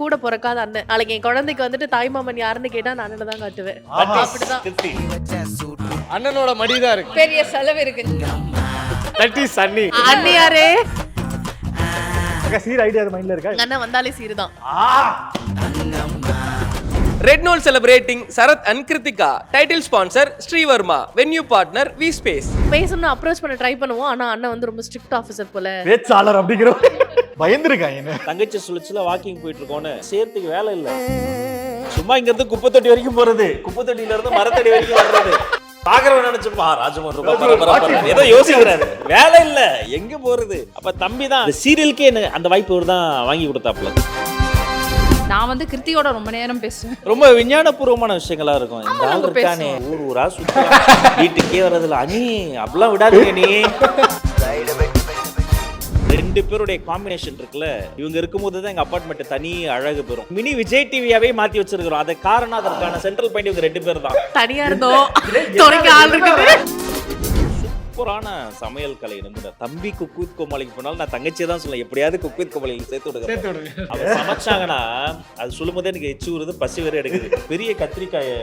கூட பிறக்காத அண்ணன். நாளைக்கு என் குழந்தைக்கு வந்துட்டு தாய்மாமன் யாருன்னு கேட்டா நான் அண்ணனை தான் காட்டுவேன். அப்படிதான். அண்ணனோட மடிதான் இருக்கு. பெரிய செலவு இருக்கு. தட்டி சன்னி. அண்ணியாரே சீர் ஐடியா மைண்ட்ல இருக்கா? அண்ணன் வந்தாலே சீரு தான். Red knoll celebrating Sarath and Krithika. Title sponsor Srivarma. Venue partner V space. பேசணும்னு அப்ரோச் பண்ண ட்ரை பண்ணுவோம். ஆனா அண்ணன் வந்து ரொம்ப ஸ்ட்ரிக்ட் ஆஃபீஸர் போல. பேச்சாளர் அப்படிங்கிற பயந்துருக்காங்க. தங்கச்சி சுழிச்சுல வாக்கிங் போயிட்டு இருக்கோன்னு சேர்த்துக்கு வேலை இல்ல. சும்மா இங்க இருந்து குப்பை தொட்டி வரைக்கும் போறது, குப்பை தொட்டில இருந்து மரத்தடி வரைக்கும் வர்றது. பாக்குறவன் நினைச்சுப்பா ராஜமோகன் ஏதோ யோசிக்கிறாரு. வேலை இல்ல, எங்க போறது? அப்ப தம்பி தான் சீரியலுக்கே அந்த வாய்ப்பு ஒரு தான் வாங்கி கொடுத்தாப்ல. நான் வந்து கிருத்தியோட ரொம்ப நேரம் பேசுவேன். ரொம்ப விஞ்ஞானபூர்வமான விஷயங்களா இருக்கும். இந்த ஆள் இருக்கானே ஊர் ஊரா சுத்தி வீட்டுக்கே வர்றதுல அணி அப்படிலாம் விடாதீங்க. நீ ரெண்டு பேருடைய காம்பினேஷன் இருக்குல்ல, இவங்க இருக்கும்போது தான் எங்க அபார்ட்மெண்ட் தனி அழகு பெறும். மினி விஜய் டிவியாவே மாத்தி வச்சிருக்கிறோம். அது காரணம் அதற்கான சென்ட்ரல் பாயிண்ட் இவங்க ரெண்டு பேர் தான். தனியா இருந்தோம், துணைக்கு ஆள் இருக்குது. சூப்பரான சமையல் கலை நிபுணர் தம்பி. குக் வித் கோமாளிக்கு போனாலும் நான் தங்கச்சியை தான் சொல்ல, எப்படியாவது குக் வித் கோமாளிக்கு சேர்த்து விடுங்க. அவங்க சமைச்சாங்கன்னா அது சொல்லும் போதே எனக்கு எச்சு வருது, பசி வேற எடுக்குது. பெரிய கத்திரிக்காயை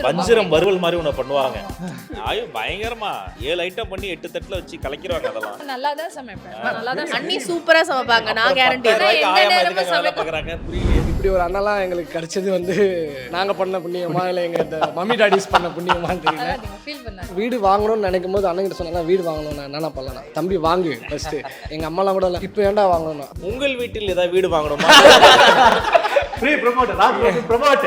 வஞ்சிரம் வறுவல் மாதிரி ஒன்று பண்ணுவாங்க. ஆயோ பயங்கரமா 7 ஐட்டம் பண்ணி 8 தட்டுல வச்சு கலக்கிடுவாங்க. அதெல்லாம் நல்லா தான் சமைப்பேன். நல்லா தான் அண்ணி சூப்பரா சமைப்பாங்க, நான் கேரண்டி. பாக்குறாங்க. புரியல. இப்படி ஒரு அண்ணலாம் எங்களுக்கு கிடைச்சது வந்து நாங்க பண்ண புண்ணியமா இல்லை எங்க இந்த மம்மி டாடிஸ் பண்ண புண்ணியமான்னு தெரியல. ஃபீல் பண்ணாரு. வீடு வாங்கணும்னு நினைக்கும் போது அண்ணன் சொன்னா வீடு வாங்கணும். நான் என்ன பண்ணலாம், தம்பி வாங்கு ஃபர்ஸ்ட். எங்க அம்மாலாம் கூட இல்லை, இப்போ ஏன்டா வாங்கணும். உங்கள் வீட்டில் ஏதாவது வீடு வாங்கணுமா? Free promote, Raj promote.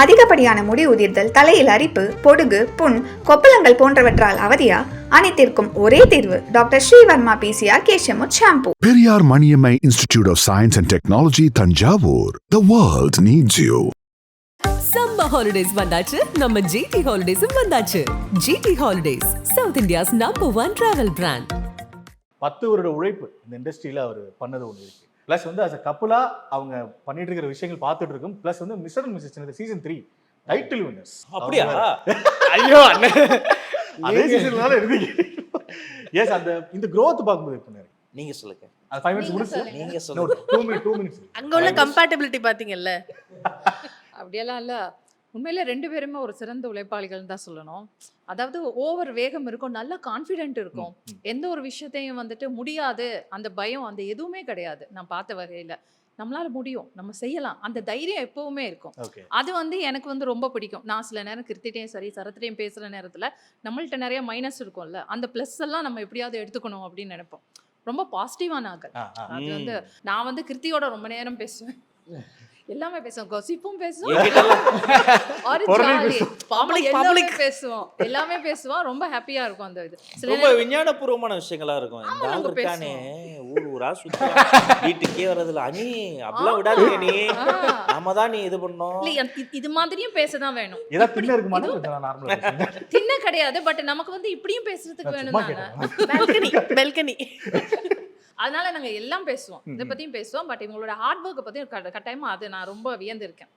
அதிகப்படியான முடி உதிர்தல், தலையில் அரிப்பு, பொடுகு, புண், கொப்பளங்கள் போன்றவற்றால் அவதியா? அனைத்திற்கும் ஒரே தீர்வு டாக்டர் ஸ்ரீவர்மா பிசிஆர் கேஷியமுத் shampoo. Periyar Maniammai Institute of Science and Technology, Tanjavur. The world needs you. Summer holidays வந்தாச்சு, நம்ம ஜிடி ஹாலிடேஸும் வந்தாச்சு. GT holidays, south India's #1 travel brand. 10 வருட உழைப்பு இந்த இண்டஸ்ட்ரியில அவர் பண்ணது ஒன்று இருக்கு. பிளஸ் வந்து அஸ் அ கப்புலா அவங்க பண்ணிட்டு இருக்கிற விஷயங்கள் பார்த்துட்டு இருக்கும். பிளஸ் வந்து மிஸ்டர் அண்ட் மிஸ்ஸஸ் சின்னது சீசன் 3 டைட்டில் வின்னர்ஸ். அப்படியா? ஐயோ அண்ணன் அதே சீசன்ல இருந்தீங்க. எஸ், அந்த இந்த growth பார்க்கும்போது எப்படி இருக்கு? நீங்க சொல்லுங்க. அது 5 மினிட்ஸ் முடிச்சு நீங்க சொல்லுங்க. 2 மினிட்ஸ். அங்க உள்ள கம்பேட்டபிலிட்டி பாத்தீங்கல்ல. அப்படியெல்லாம் இல்ல. உண்மையில 2 பேருமே ஒரு சிறந்த உழைப்பாளிகள் தான் சொல்லணும். அதாவது ஓவர் வேகம் இருக்கும், நல்ல கான்ஃபிடென்ட் இருக்கும். எந்த ஒரு விஷயத்தையும் வந்துட்டு முடியாது அந்த பயம் அந்த எதுவுமே கிடையாது. நான் பார்த்த வகையில நம்மளால முடியும், நம்ம செய்யலாம், அந்த தைரியம் எப்பவுமே இருக்கும். அது வந்து எனக்கு வந்து ரொம்ப பிடிக்கும். நான் சில நேரம் கிருத்திட்டையும் சரி சரத்திட்டையும் பேசுற நேரத்துல நம்மள்ட்ட நிறைய மைனஸ் இருக்கும்ல, அந்த பிளஸ் எல்லாம் நம்ம எப்படியாவது எடுத்துக்கணும் அப்படின்னு நினைப்போம். ரொம்ப பாசிட்டிவான ஆக்கள். அது வந்து நான் வந்து கிருத்தியோட ரொம்ப நேரம் பேசுவேன். எல்லாமே பேசுவோம், கொசிப்பும் பேசுவோம், பேசுவோம், எல்லாமே பேசுவோம். ரொம்ப ஹாப்பியா இருக்கும் அந்த இது. ரொம்ப விஞ்ஞானபூர்வமான விஷயங்களா இருக்கும். இந்த ஆள் இருக்கானே ஊர் ஊரா சுத்தி வீட்டுக்கே வர்றதுல அணி அப்படிலாம் விடாதீங்க. நீ நாம தான் நீ இது பண்ணோம். இது மாதிரியும் பேசதான் வேணும். ஏதா தின்ன இருக்குமா? நார்மலா தின்ன கிடையாது, பட் நமக்கு வந்து இப்படியும் பேசுறதுக்கு வேணும் தானே. பெல்கனி. அதனால நாங்க எல்லாம் பேசுவோம், இதை பத்தியும் பேசுவோம். பட் இவங்களோட ஹார்ட் ஒர்க்கை பத்தியும் கட்டாயமா அது நான் ரொம்ப வியந்திருக்கேன்.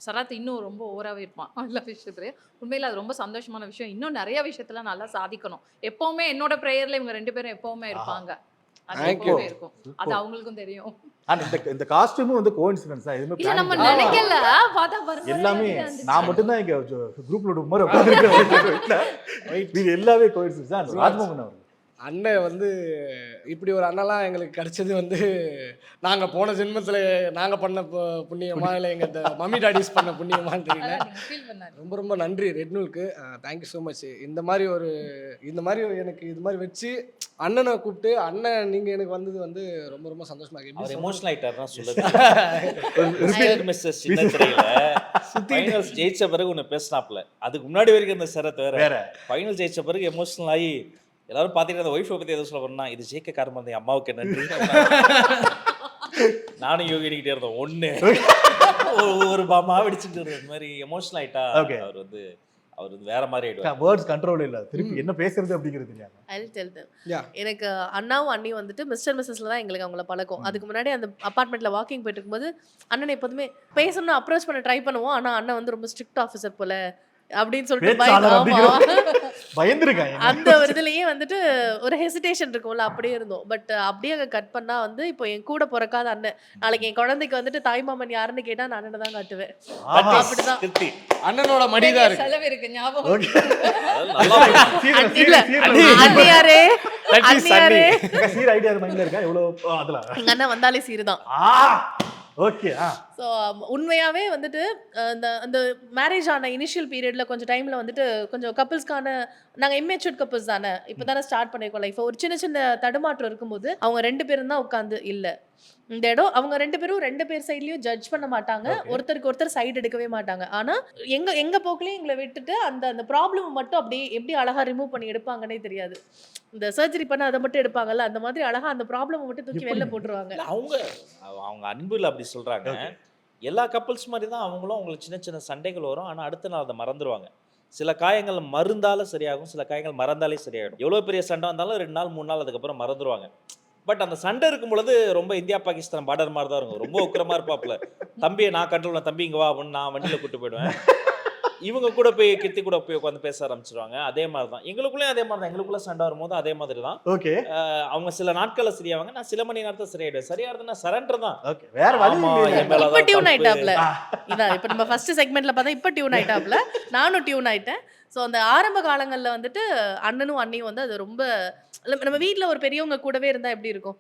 சரத் இன்னும் ரொம்ப ஓவராகவே இருப்பான் எல்லா விஷயத்துலையும். உண்மையில அது ரொம்ப சந்தோஷமான விஷயம். இன்னும் நிறைய விஷயத்துல நல்லா சாதிக்கணும். எப்பவுமே என்னோட ப்ரேயர்ல இவங்க 2 பேரும் எப்பவுமே இருப்பாங்க. அது எப்பவுமே இருக்கும். அது அவங்களுக்கும் தெரியும். இந்த காஸ்டியூமும் வந்து கோஇன்சிடென்ஸா எதுமே இல்ல, நம்ம நினைக்கல, பார்த்தா பாருங்க எல்லாமே நான் மட்டும் தான் இங்க குரூப்ல ஒரு மாதிரி உட்கார்ந்திருக்கேன். இது எல்லாமே கோஇன்சிடென்ஸ் தான். ராஜ்மோகன் அவர் அண்ணன் வந்து இப்படி ஒரு அண்ணலாம் எங்களுக்கு கிடைச்சது வந்து நாங்கள் போன ஜென்மத்தில் நாங்கள் பண்ண புண்ணியமா இல்லை எங்கள் இந்த மம்மி டாடிஸ் பண்ண புண்ணியமான்னு தெரியல. ரொம்ப ரொம்ப நன்றி ரெட் நூலுக்கு. Thank you so much. இந்த மாதிரி எனக்கு இது மாதிரி வச்சு அண்ணனை கூப்பிட்டு அண்ணன் நீங்கள் எனக்கு வந்தது வந்து ரொம்ப ரொம்ப சந்தோஷமா இருக்கு. எமோஷனல் ஆயிட்டாருன்னா சொல்லுது. மிஸ்ஸஸ் சின்ன திரையில ஃபைனல்ஸ் ஜெயிச்ச பிறகு ஒன்று பேசினாப்ல. அதுக்கு முன்னாடி வரைக்கும் இந்த சரத் வேற. ஃபைனல் ஜெயிச்ச பிறகு எமோஷனல் ஆகி எல்லாரும் பார்த்துட்டு அந்த ஒய்ஃபை பற்றி எதுவும் சொல்ல போனா, இது ஜெயிக்க காரணம் அந்த அம்மாவுக்கு நன்றி. நானும் யோகிக்கிட்டே இருந்தோம். ஒரு பாமா வெடிச்சுட்டு இருந்த மாதிரி எமோஷனல் ஆயிட்டா. அவர் வந்து வேற மாதிரி ஆயிடுவார். வேர்ட்ஸ் கண்ட்ரோல் இல்ல, திருப்பி என்ன பேசுறது அப்படிங்கிறது தெரியாது. I'll tell them. எனக்கு அண்ணாவும் அண்ணியும் வந்துட்டு மிஸ்டர் மிஸ்ஸஸ்ல தான் எங்களுக்கு அவங்கள பழக்கம். அதுக்கு முன்னாடி அந்த அபார்ட்மெண்ட்ல வாக்கிங் போயிட்டு இருக்கும்போது அண்ணனை எப்போதுமே பேசணும்னு அப்ரோச் பண்ண ட்ரை பண்ணுவோம். ஆனா அண்ணன் வந்து ரொம்ப ஸ்ட்ரிக்ட் ஆஃபீஸர் போல அப்படின்னு சொல்லிட்டு பயந்துருக்காங்க. அந்த ஒரு இதுலயே வந்துட்டு ஒரு ஹெசிடேஷன் இருக்கும்ல, அப்படியே இருந்தோம். பட் அப்படியே அங்க கட் பண்ணா வந்து இப்போ என் கூட பொறக்காத அண்ணன். நாளைக்கு என் குழந்தைக்கு வந்துட்டு தாய்மாமன் யாருன்னு கேட்டா நான் அண்ணனை தான் காட்டுவேன். அப்படிதான். கிருத்தி அண்ணனோட மடிதான் இருக்கு. செலவு இருக்கு ஞாபகம். ஓகே. அதாவது நல்லா இல்ல, அண்ணியாரே That is அண்ணியாரே சீர் ஐடியா மைண்ட்ல இருக்கா? எவ்வளவு அதுல? எங்க அண்ணன் வந்தாலே சீருதான். ஓகே. ஸோ உண்மையாகவே வந்துட்டு அந்த அந்த மேரேஜ் ஆன இனிஷியல் பீரியடில் கொஞ்சம் டைமில் வந்துட்டு கொஞ்சம் கப்புள்ஸ்க்கான நாங்கள் இம்மெச்சூர்ட் கப்புள்ஸ் தானே, இப்போ தானே ஸ்டார்ட் பண்ணியிருக்கோம் லைஃப். ஒரு சின்ன சின்ன தடுமாற்றம் இருக்கும்போது அவங்க 2 பேரும் தான் உட்காந்து இல்லை இந்த இடம் அவங்க 2 பேரும் 2 பேர் சைட்லையும் ஜட்ஜ் பண்ண மாட்டாங்க, ஒருத்தருக்கு ஒருத்தர் சைடு எடுக்கவே மாட்டாங்க. ஆனால் எங்க போக்குலேயும் எங்களை விட்டுட்டு அந்த அந்த ப்ராப்ளம் மட்டும் அப்படியே எப்படி அழகாக ரிமூவ் பண்ணி எடுப்பாங்கன்னே தெரியாது. இந்த சர்ஜரி பண்ண அதை மட்டும் எடுப்பாங்கல்ல, அந்த மாதிரி அழகாக அந்த ப்ராப்ளம் மட்டும் தூக்கி வெளில போட்டுருவாங்க. அவங்க அவங்க அன்புல அப்படி சொல்றாங்க. எல்லா கப்பல்ஸ் மாதிரி தான் அவங்களும் அவங்களுக்கு சின்ன சின்ன சண்டைகள் வரும். ஆனால் அடுத்த நாள் அதை மறந்துடுவாங்க. சில காயங்கள் மருந்தாலும் சரியாகும், சில காயங்கள் மறந்தாலே சரியாயிடும். எவ்வளோ பெரிய சண்டை வந்தாலும் 2 நாள் 3 நாள் அதுக்கப்புறம் மறந்துடுவாங்க. பட் அந்த சண்டை இருக்கும் பொழுது ரொம்ப இந்தியா பாகிஸ்தான் பார்டர் மாதிரி தான் இருக்கும். ரொம்ப உக்கிரமா இருப்பாப்புல. தம்பியை நான் கண்ட்ரோல் பண்ண, தம்பி இங்கே வா அப்படின்னு நான் வண்டியில் கூப்பிட்டு போயிடுவேன். இவங்க கூட போய் கித்தி கூட போய் உட்காந்து பேச ஆரம்பிச்சிருவாங்க. அதே மாதிரி தான் எங்களுக்குள்ளேயும் அதே மாதிரி தான். எங்களுக்குள்ள சண்டை வரும்போது அதே மாதிரி தான். ஓகே. அவங்க சில நாட்களில் சரியாவாங்க, நான் சில மணி நேரத்தில் சரியாயிடுவேன். சரியாடுதுன்னா சரண்டர் தான். ஓகே. வேற வழி இல்ல. இப்ப டியூன் ஆயிட்டாப்ல. இதான் இப்ப நம்ம ஃபர்ஸ்ட் செக்மெண்ட்ல பார்த்தா இப்ப டியூன் ஆயிட்டாப்ல. நானும் டியூன் ஆயிட்டேன். ஸோ அந்த ஆரம்ப காலங்களில் வந்துட்டு அண்ணனும் அண்ணியும் வந்து அது ரொம்ப நம்ம வீட்டில் ஒரு பெரியவங்க கூடவே இருந்தால் எப்படி இருக்கும்,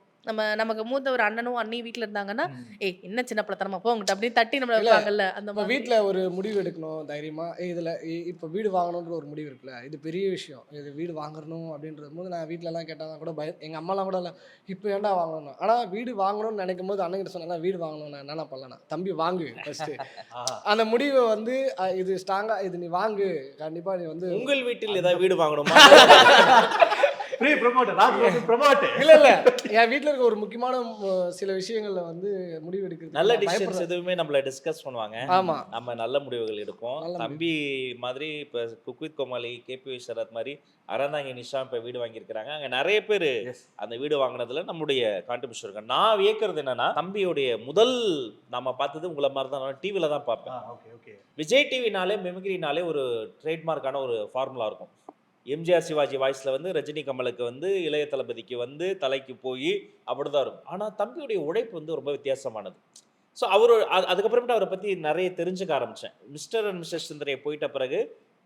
நமக்கு மூத்த ஒரு அண்ணனும் அண்ணி வீட்டில் இருந்தாங்கன்னா ஏய் என்ன சின்ன பழத்தனமா போங்கிட்ட அப்படின்னு தட்டி நம்மள வைப்பாங்கல்ல. அந்த நம்ம வீட்டில் ஒரு முடிவு எடுக்கணும் தைரியமா, இதில் இப்போ வீடு வாங்கணுன்ற ஒரு முடிவு இருக்குல்ல, இது பெரிய விஷயம். இது வீடு வாங்கணும் அப்படின்றது போது நான் வீட்டிலலாம் கேட்டால் கூட எங்கள் அம்மாலாம் கூட இல்லை இப்போ ஏன்டா வாங்கணும். ஆனால் வீடு வாங்கணும்னு நினைக்கும் போது அண்ணன் சொன்னா வீடு வாங்கணும் நான் என்ன பண்ணலண்ணா, தம்பி வாங்கு ஃபர்ஸ்ட்டு. அந்த முடிவை வந்து இது ஸ்ட்ராங்காக இது நீ வாங்கு, கண்டிப்பாக நீ வந்து உங்கள் வீட்டில் ஏதாவது வீடு வாங்கணுமா? ஃப்ரீ ப்ரோமோட்டர் ப்ரோமோட் இல்லை இல்லை என் வீட்டில் இருக்க ஒரு முக்கியமான சில விஷயங்கள்ல வந்து முடிவு எடுக்கிறது நல்ல டிசிஷன்ஸ் எதுவுமே நம்மள டிஸ்கஸ் பண்ணுவாங்க. ஆமா, நம்ம நல்ல முடிவுகள் எடுப்போம். தம்பி மாதிரி இப்போ cook with Comali, KP Sarath மாதிரி அறந்தாங்க நிஷா இப்போ வீடு வாங்கியிருக்கிறாங்க. அங்கே நிறைய பேர் அந்த வீடு வாங்கினதுல நம்மளுடைய கான்ட்ரிபியூஷன் இருக்கு. நான் வியக்கிறது என்னன்னா, தம்பியுடைய முதல் நம்ம பார்த்தது உங்களை மாதிரி தான், நான் டிவியில் தான் பார்ப்பேன். ஓகே. விஜய் டிவினாலே மெமிக்ரினாலே ஒரு ட்ரேட்மார்க்கான ஒரு ஃபார்முலா இருக்கும். எம்ஜிஆர் சிவாஜி வாய்ஸில் வந்து ரஜினி கமலுக்கு வந்து இளைய தளபதிக்கு வந்து தலைக்கு போய் அப்படிதான் இருக்கும். ஆனால் தம்பியுடைய உழைப்பு வந்து ரொம்ப வித்தியாசமானது. ஸோ அவர் அதுக்கப்புறமேட்டு அவரை பற்றி நிறைய தெரிஞ்சுக்க ஆரம்பித்தேன். மிஸ்டர் அண்ட் மிஸ்ஸஸ் சுந்தரியை போயிட்ட பிறகு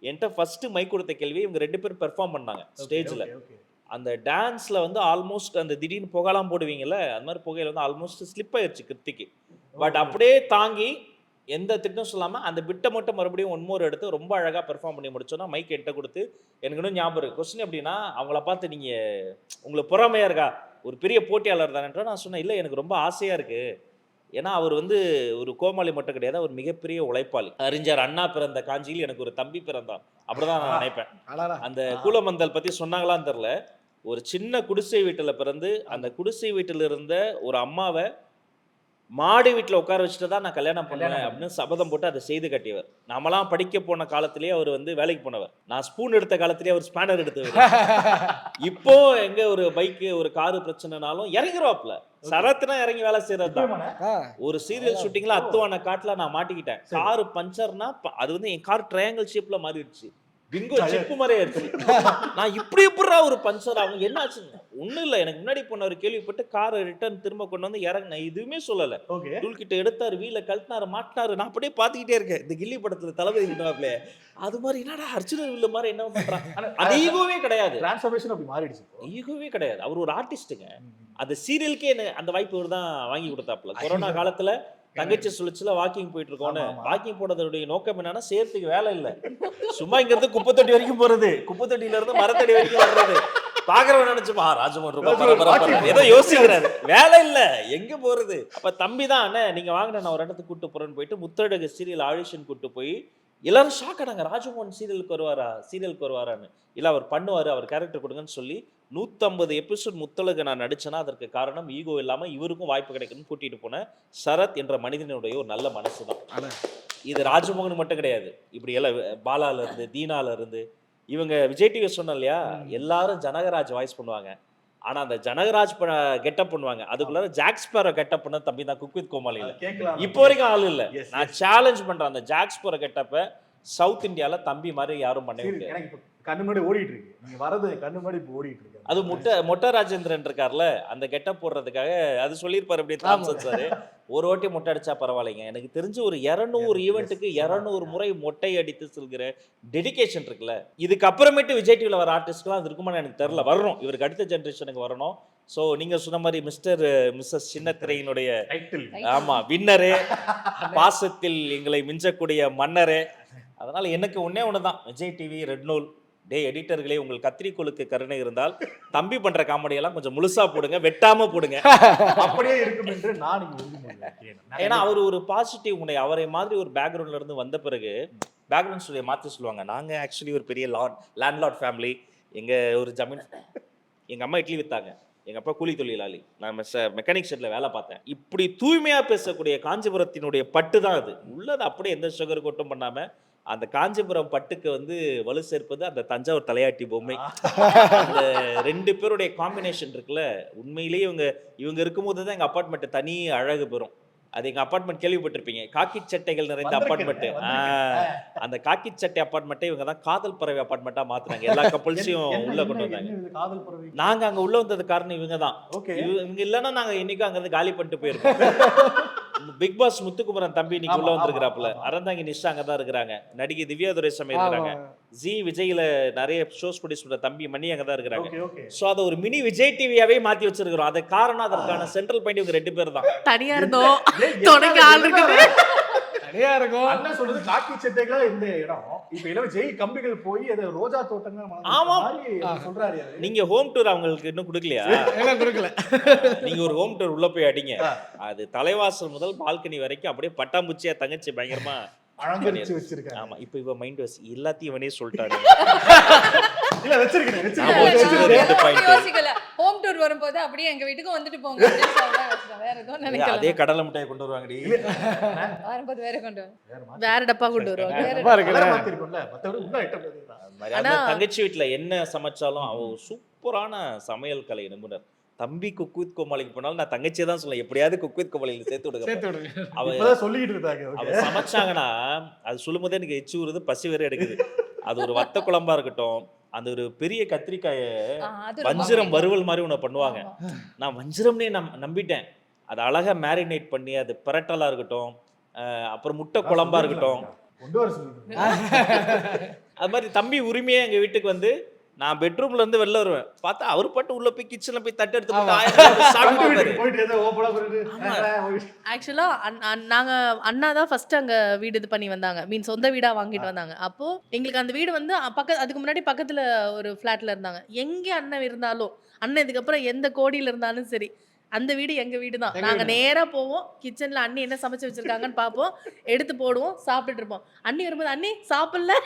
என்கிட்ட ஃபஸ்ட்டு மைக் கொடுத்த கேள்வி, இவங்க 2 பேரும் பெர்ஃபார்ம் பண்ணாங்க ஸ்டேஜில். அந்த டான்ஸில் வந்து ஆல்மோஸ்ட் அந்த திடீர்னு புகைலாம் போடுவீங்கல்ல, அந்த மாதிரி புகையில் வந்து ஆல்மோஸ்ட் ஸ்லிப் ஆயிடுச்சு கிருத்திக்கு. பட் அப்படியே தாங்கி எந்த திட்டம் சொல்லாமல் அந்த பிட்டை மட்டும் மறுபடியும் 1 more எடுத்து ரொம்ப அழகாக பெர்ஃபார்ம் பண்ணி முடிச்சோன்னா மைக் என்கிட்ட கொடுத்து, எனக்கு இன்னும் ஞாபகம் இருக்குது. கொஸ்டின் எப்படின்னா, அவங்கள பார்த்து நீங்கள் உங்களுக்கு பொறாமையாக இருக்கா, ஒரு பெரிய போட்டியாளர் தானேன்ற. நான் சொன்னேன் இல்லை எனக்கு ரொம்ப ஆசையாக இருக்குது. ஏன்னா அவர் வந்து ஒரு கோமாளி மட்டும் கிடையாது, அவர் மிகப்பெரிய உழைப்பாளி. அறிஞர் அண்ணா பிறந்த காஞ்சியில் எனக்கு ஒரு தம்பி பிறந்தான், அப்படிதான் நான் நினைப்பேன். அந்த கூலமந்தல் பற்றி சொன்னாங்களான்னு தெரில. ஒரு சின்ன குடிசை வீட்டில் பிறந்து அந்த குடிசை வீட்டில் இருந்த ஒரு அம்மாவை மாடி வீட்டில் உட்கார வச்சுட்டு தான் நான் கல்யாணம் பண்ணுவேன் அப்படின்னு சபதம் போட்டு அதை செய்து கட்டியவர். நாமெல்லாம் படிக்க போன காலத்திலேயே அவர் வந்து வேலைக்கு போனவர். நான் ஸ்பூன் எடுத்த காலத்திலேயே அவர் ஸ்பேனர் எடுத்தவர். இப்போ எங்க ஒரு பைக்கு ஒரு காரு பிரச்சனைனாலும் இறங்கிடுவாப்ல. சரத்துனா இறங்கி வேலை செய்யறது தான். ஒரு சீரியல் ஷூட்டிங்ல அத்துவான காட்டுல நான் மாட்டிக்கிட்டேன். காரு பஞ்சர்னா அது வந்து என் கார் ட்ரையாங்கிள் ஷேப்ல மாறிடுச்சு. பிங்கோ செப்பு மாதிரியே ஆயிடுச்சு. நான் இப்படி எப்படா ஒரு பஞ்சர் ஆகும், என்ன ஆச்சுங்க? ஒன்றும் இல்லை, எனக்கு முன்னாடி போன ஒரு கேள்விப்பட்டு காரை ரிட்டர்ன் திரும்ப கொண்டு வந்து இறங்கினேன். எதுவுமே சொல்லலை. டூல் கிட்ட எடுத்தாரு, வீல கழட்டினாரு, மாட்டினாரு. நான் அப்படியே பார்த்துக்கிட்டே இருக்கேன். இந்த கில்லி படத்துல தளபதி கிட்டாப்ல அது மாதிரி என்னடா அர்ஜுனன் வில்ல மாதிரி என்ன பண்றான். அது ஈகோவே கிடையாது, டிரான்ஸ்ஃபர்மேஷன் அப்படி மாறிடுச்சு. ஈகோவே கிடையாது. அவர் ஒரு ஆர்டிஸ்ட்டுங்க. அந்த சீரியலுக்கே அந்த வாய்ப்பு அவர் தான் வாங்கி கொடுத்தாப்புல. கொரோனா காலத்துல தங்கச்சி சுழிச்சுல வாக்கிங் போயிட்டு இருக்கோன்னு. வாக்கிங் போனதோடைய நோக்கம் என்னன்னா, சேர்த்துக்கு வேலை இல்லை, சும்மா இங்க இருந்து குப்பை தொட்டி வரைக்கும் போறது, குப்பை தொட்டியில இருந்து மரத்தடி வரைக்கும் வர்றது. பாக்குறவன் நினைச்சுமா ராஜமோகன் ஏதோ யோசிக்கிறாரு, வேலை இல்ல எங்க போறது. அப்ப தம்பி தான் அண்ணே நீங்க வாங்கின நான் ஒரு இடத்துக்கு கூட்டு போறேன்னு போயிட்டு முத்தழகு சீரியல் ஆடிஷன் கூட்டு போய் எல்லாரும் ஷாக் ஆனாங்க. ராஜமோகன் சீரியலுக்கு வருவாரான்னு. இல்லை அவர் பண்ணுவார், அவர் கேரக்டர் கொடுங்கன்னு சொல்லி 150 எபிசோட் முத்தழகு நான் நடிச்சேன்னா அதற்கு காரணம் ஈகோ இல்லாமல் இவருக்கும் வாய்ப்பு கிடைக்கணும்னு கூட்டிகிட்டு போனேன். சரத் என்ற மனிதனுடைய ஒரு நல்ல மனசு தான். இது ராஜமோகன் மட்டும் கிடையாது, இப்படி எல்லாம் பாலால இருந்து தீனால இருந்து இவங்க விஜய் டிவி சொன்னோம் இல்லையா, எல்லாரும் ஜனகராஜ் வாய்ஸ் பண்ணுவாங்க. ஆனால் அந்த ஜனகராஜ் கெட்டப் பண்ணுவாங்க, அதுக்குள்ள ஜாக் ஸ்பேரோ கெட்டப் பண்ண தம்பி தான் குக் வித் கோமாளியில். இப்போ வரைக்கும் ஆள் இல்லை. நான் சேலஞ்ச் பண்ணுறேன், அந்த ஜாக் ஸ்பேரோ கெட்டப்பை சவுத் இந்தியாவில் தம்பி மாதிரி யாரும் பண்ணவே முடியாது. கண்ணு முன்னாடி ஓடிட்டு இருக்கு. நீங்க வரது கண்ணு முன்னாடி இப்போ ஓடிட்டு இருக்கு. அது மொட்டை ராஜேந்திரன் இருக்கார்ல, அந்த கெட்டப் போடுறதுக்காக அது சொல்லியிருப்பாரு அப்படியே தாம்சன் சார். ஒரு வாட்டி மொட்டை அடிச்சா பரவாயில்லைங்க, எனக்கு தெரிஞ்சு ஒரு 200 ஈவெண்ட்டுக்கு 200 முறை மொட்டை அடித்து சொல்கிற டெடிகேஷன் இருக்குல்ல. இதுக்கு அப்புறமேட்டு விஜய் டிவியில் வர ஆர்டிஸ்ட்லாம் அது இருக்குமான்னு எனக்கு தெரியல. வரணும், இவருக்கு அடுத்த ஜென்ரேஷனுக்கு வரணும். ஸோ நீங்க சொன்ன மாதிரி மிஸ்ஸஸ் சின்னத்திரையினுடைய டைட்டில் ஆமா வின்னரு, பாசத்தில் எங்களை மிஞ்சக்கூடிய மன்னரு. அதனால எனக்கு ஒன்னே ஒண்ணுதான், விஜய் டிவி ரெட் நூல் டே எடிட்டர்களே, உங்கள் கத்திரிக்கோளுக்கு கருணை இருந்தால் தம்பி பண்ற காமெடியெல்லாம் கொஞ்சம் முழுசா போடுங்க, வெட்டாம போடுங்க. அப்படியே இருக்கும் என்று நான் இங்க உறுதிமொழி. ஏன்னா அவர் ஒரு பாசிட்டிவ் முனை. அவரை மாதிரி ஒரு பேக்ரவுண்ட்ல இருந்து வந்த பிறகு பேக்ரவுண்ட் ஸ்டோரியை மாற்றி சொல்லுவாங்க. நாங்க ஆக்சுவலி ஒரு பெரிய லேண்ட்லார்ட் ஃபேமிலி, எங்க ஒரு ஜமீன், எங்க அம்மா இட்லி வித்தாங்க, எங்க அப்பா கூலி தொழிலாளி, நான் மெக்கானிக் ஷெட்ல வேலை பார்த்தேன். இப்படி தூய்மையா பேசக்கூடிய காஞ்சிபுரத்தினுடைய பட்டு தான் அது. உள்ளது அப்படியே எந்த சுகர் கொட்டும் பண்ணாம அந்த காஞ்சிபுரம் பட்டுக்கு வந்து வலு சேர்ப்பது அந்த தஞ்சாவூர் தலையாட்டி பொம்மை. அந்த 2 பேருடைய காம்பினேஷன் இருக்குல்ல, உண்மையிலேயே இவங்க இருக்கும்போது தான் எங்க அப்பார்ட்மெண்ட் தனி அழகு பெறும். அது எங்க அப்பார்ட்மெண்ட் கேள்விப்பட்டிருப்பீங்க, காக்கி சட்டைகள் நிறைந்த அப்பார்ட்மெண்ட். அந்த காக்கி சட்டை அப்பார்ட்மெண்ட்டை இவங்க தான் காதல் பறவை அப்பார்ட்மெண்ட்டா மாத்துறாங்க. எல்லா கப்பல்ஸையும் உள்ள கொண்டு வந்தாங்க. நாங்க அங்க உள்ள வந்தது காரணம் இவங்க தான். இவங்க இல்லைன்னா நாங்க இன்னைக்கும் அங்க இருந்து காலி பண்ணிட்டு போயிருக்கோம். பிக் பாஸ் முத்துக்குமரன் தம்பி இன்னைக்கு உள்ள வந்திருக்கிறாப்புல, அறந்தாங்கி நிஷா அங்க தான் இருக்கிறாங்க, நடிகை திவ்யா துரைசாமி இருக்கிறாங்க, ஜி விஜய்ல நிறைய ஷோஸ் ப்ரொடியூஸ் பண்ற தம்பி மணி அங்க தான் இருக்கிறாங்க. சோ அதை ஒரு மினி விஜய் டிவியாவே மாத்தி வச்சிருக்கிறோம். அது காரணம், அதற்கான சென்ட்ரல் பாயிண்ட் இவங்க 2 பேர் தான். தனியா இருந்தோம், தொடங்க ஆள் இருக்குது. தனியா இருக்கும். அண்ணன் சொல்றது காக்கி சட்டைகளா இந்த இடம் இப்ப இளவ ஜெய் கம்பிகள் போய் அது ரோஜா தோட்டங்கள் ஆமா சொல்றாரு. நீங்க ஹோம் டூர் அவங்களுக்கு இன்னும் கொடுக்கலையா? கொடுக்கல. நீங்க ஒரு ஹோம் டூர் உள்ள போய் அடிங்க, அது தலைவாசல் முதல் பால்கனி வரைக்கும் அப்படியே பட்டாம்பூச்சியா தங்கச்சி பயங்கரமா அலங்கரிச்சு வச்சிருக்காங்க. ஆமா, இப்போ இவ மைண்ட் வாஸ் எல்லாத்தையும் இவனே சொல்லிட்டாரு. இல்ல வச்சிருக்கேன். யோசிக்கல, ஹோம் டூர் வரும்போது அப்படியே எங்க வீட்டுக்கு வந்துட்டு போங்க அப்படின்னு சொல்றேன். வேற எதுவும் நினைக்கல. அதே கடலை மிட்டாய் கொண்டு வருவாங்கடி, வரும்போது வேற கொண்டு வேற டப்பா கொண்டு வருவாங்க. அந்த தங்கச்சி வீட்டுல என்ன சமைச்சாலும் அவ சூப்பரான சமையல் கலை நிபுணர். தம்பி குக் வித் கோமாளிக்கு போனாலும் நான் தங்கச்சியை தான் சொல்ல, எப்படியாவது குக் வித் கோமாளியில் சேர்த்து விடுங்க. அவ சொல்லிட்டு இருக்காங்க. அவ சமைச்சாங்கன்னா அது சொல்லும் போதே எனக்கு எச்சு ஊறுது, பசி வேற எடுக்குது. அது ஒரு வத்த குழம்பா இருக்கட்டும், அந்த ஒரு பெரிய கத்திரிக்காய வஞ்சிரம் வறுவல் மாதிரி ஒன்று பண்ணுவாங்க. நான் வஞ்சிரம்னே நம்பிட்டேன். அது அழகா மேரினேட் பண்ணி அது பரட்டலா இருக்கட்டும், அப்புறம் முட்டை குழம்பா இருக்கட்டும், அது மாதிரி தம்பி உரிமையே எங்க வீட்டுக்கு வந்து நான் பெட்ரூம்ல இருந்து வெளில வருவேன், பார்த்தா அவர் பாட்டு உள்ள போய் கிச்சன்ல போய் தட்டு எடுத்து ஆக்சுவலா நாங்க அண்ணா தான் ஃபர்ஸ்ட் அங்க வீடு இது பண்ணி வந்தாங்க, மீன் சொந்த வீடா வாங்கிட்டு வந்தாங்க. அப்போ எங்களுக்கு அந்த வீடு வந்து அதுக்கு முன்னாடி பக்கத்துல ஒரு ஃபிளாட்ல இருந்தாங்க. எங்க அண்ணன் இருந்தாலும், அண்ணன் இதுக்கப்புறம் எந்த கோடியில இருந்தாலும் சரி, அந்த வீடு எங்க வீடு தான். நாங்க நேரா போவோம், கிச்சன்ல அண்ணி என்ன சமைச்சு வச்சிருக்காங்கன்னு பார்ப்போம், எடுத்து போடுவோம், சாப்பிட்டுட்டு இருப்போம். அண்ணி வரும்போது அண்ணி சாப்பிடல,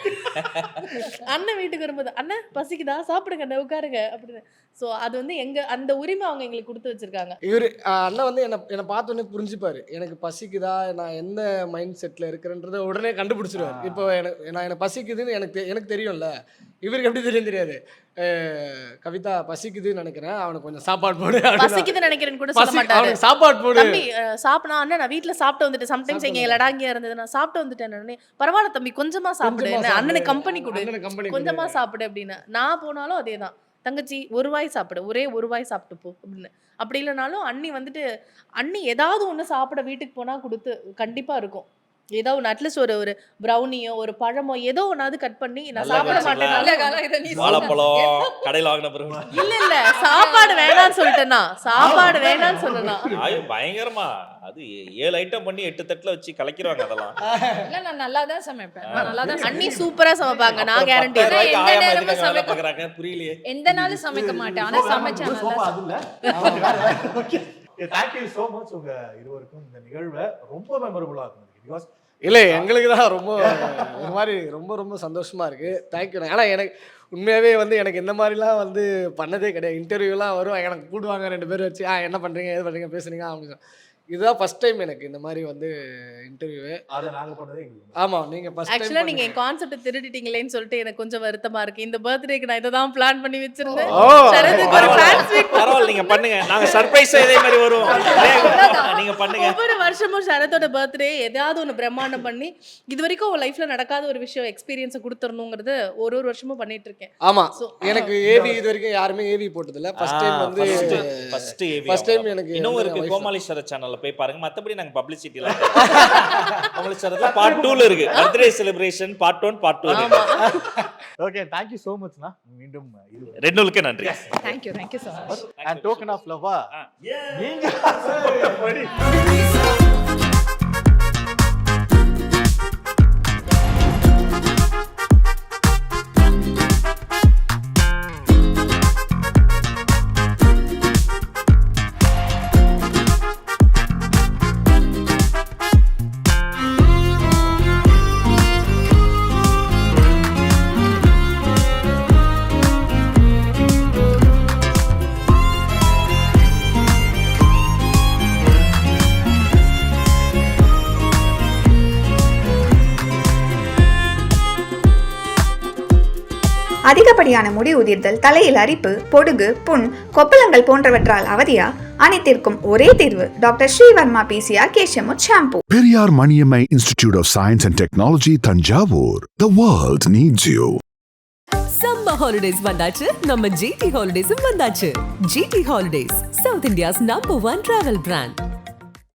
அண்ணன் வீட்டுக்கு வரும்போது அண்ணன் பசிக்குதா, சாப்பிடுங்க அண்ணன், உட்காருங்க அப்படின்னு. ஸோ அது வந்து அந்த உரிமை அவங்க எங்களுக்கு கொடுத்து வச்சிருக்காங்க. இவர் அண்ணன் வந்து என்னை பார்த்தோன்னே புரிஞ்சுப்பாரு, எனக்கு பசிக்குதா, நான் எந்த மைண்ட் செட்டில் இருக்கிறேன்றதை உடனே கண்டுபிடிச்சிருவார். இப்போ எனக்கு பசிக்குதுன்னு எனக்கு தெரியும்ல, இவருக்கு எப்படி தெரியாது. கவிதா பசிக்குதுன்னு நினைக்கிறேன், அவனுக்கு கொஞ்சம் சாப்பாடு போடு. பசிக்குதுன்னு நினைக்கிறேன்னு கூட சொல்ல மாட்டாரு. சாப்பாடு போடு தம்பி, சாப்பிடா அண்ணன், நான் வீட்டுல சாப்பிட்டு வந்துட்டேன். சம்டைம்ஸ் எங்க லடாங்கியா இருந்தது, நான் சாப்பிட்டு வந்துட்டேன். பரவாயில்ல தம்பி, கொஞ்சமா சாப்பிடு, அண்ணனுக்கு கம்பெனி கொடு, கொஞ்சமா சாப்பிடு அப்படின்னு. நான் போனாலும் அதேதான், தங்கச்சி ஒரு வாய் சாப்பிடு, ஒரே ஒரு வாய் சாப்பிட்டு போ அப்படின்னு. அப்படி இல்லைனாலும் அண்ணி வந்துட்டு அண்ணி ஏதாவது ஒன்று சாப்பிட வீட்டுக்கு போனா கொடுத்து கண்டிப்பா இருக்கும். ஏதோ ஒன்று அட்லீஸ்ட் ஒரு ப்ரௌனியோ ஒரு பழமோ ஏதோ ஒன்னாவது கட் பண்ணி, நான் சாப்பிட மாட்டேன், வாழைப்பழம் கடையில் வாங்கின பிறகு இல்ல சாப்பாடு வேணான்னு சொல்லிட்டேன்னா, சாப்பாடு வேணான்னு சொன்னா பயங்கரமா அது 7 ஐட்டம் பண்ணி 8 தட்டுல வச்சு கலக்கிடுவாங்க. அதெல்லாம் இல்ல, நான் நல்லா தான் சமைப்பேன். நான் நல்லா தான் அண்ணி சூப்பரா சமைப்பாங்க, நான் கேரண்டி. புரியலையே, எந்த நாளும் சமைக்க மாட்டேன், ஆனா சமைச்சேன் நல்லா. Thank you so much உங்க இருவருக்கும். இந்த நிகழ்வை ரொம்ப மெமரபிளா இருக்கும். பிகாஸ் இல்லை, எங்களுக்கு தான் ரொம்ப ஒரு மாதிரி ரொம்ப ரொம்ப சந்தோஷமா இருக்கு. தேங்க்யூ. ஆனால் எனக்கு உண்மையாகவே வந்து எனக்கு இந்த மாதிரிலாம் வந்து பண்ணதே கிடையாது. இன்டர்வியூலாம் வரும், எனக்கு கூடுவாங்க 2 பேர் வச்சு, என்ன பண்ணுறீங்க எது பண்ணுறீங்க பேசுறீங்க அப்படின்னு. இதுதான் ஃபர்ஸ்ட் டைம் எனக்கு இந்த மாதிரி வந்து இன்டர்வியூ. அதை நாங்கள் பண்ணதே எங்களுக்கு. ஆமாம், நீங்கள் ஃபர்ஸ்ட் டைம். ஆக்சுவலாக நீங்கள் என் கான்செப்ட் திருடிட்டீங்களேன்னு சொல்லிட்டு எனக்கு கொஞ்சம் வருத்தமாக இருக்குது. இந்த பர்த்டேக்கு நான் இதை தான் பிளான் பண்ணி வச்சிருந்தேன். பரவாயில்ல, நீங்கள் பண்ணுங்க, நாங்கள் சர்ப்ரைஸாக இதே மாதிரி வருவோம், நீங்கள் பண்ணுங்க. வருஷமும் சரத்தோட பர்த்டே எதாவது ஒன்று பிரம்மாண்டம் பண்ணி இது வரைக்கும் அவன் லைஃப்ல நடக்காத ஒரு விஷயம் எக்ஸ்பீரியன்ஸை கொடுத்துடணுங்கிறது ஒரு வருஷமும் பண்ணிட்டு இருக்கேன். ஆமா So, எனக்கு ஏவி இது வரைக்கும் யாருமே ஏவி போட்டதில்ல. ஃபர்ஸ்ட் டைம் வந்து ஃபர்ஸ்ட் டைம் எனக்கு இன்னும் வந்து இருக்கு wife- கோமாளீஸ்வரர் சேனல்ல போய் பாருங்க. மத்தபடி நாங்க பப்ளிசிட்டில கோமாளீஸ்வரர்ல பார்ட் 2ல இருக்கு. பர்த்டே செலிப்ரேஷன் பார்ட் 1 பார்ட் 2 இருக்கு. ஓகே, தேங்க்யூ ஸோ மச்ண்ணா. மீண்டும் இது ரெண்டுலுக்கு நன்றி. Thank you so much. And token of லவ்வா நீங்க படி. அதிகப்படியான முடி உதிர்தல், தலையில் அரிப்பு, பொடுகு, புண், கொப்பளங்கள் போன்றவற்றால் அவதியா? அனைத்திற்கும் ஒரே தீர்வு டாக்டர் ஸ்ரீவர்மா PCR கேஷமுத் shampoo. Periyar Maniammai Institute of Science and Technology, Tanjavur. The world needs you. Summer holidays வந்தாச்சு, நம்ம GT ஹாலிடேஸும் வந்தாச்சு. GT holidays, south India's number 1 travel brand.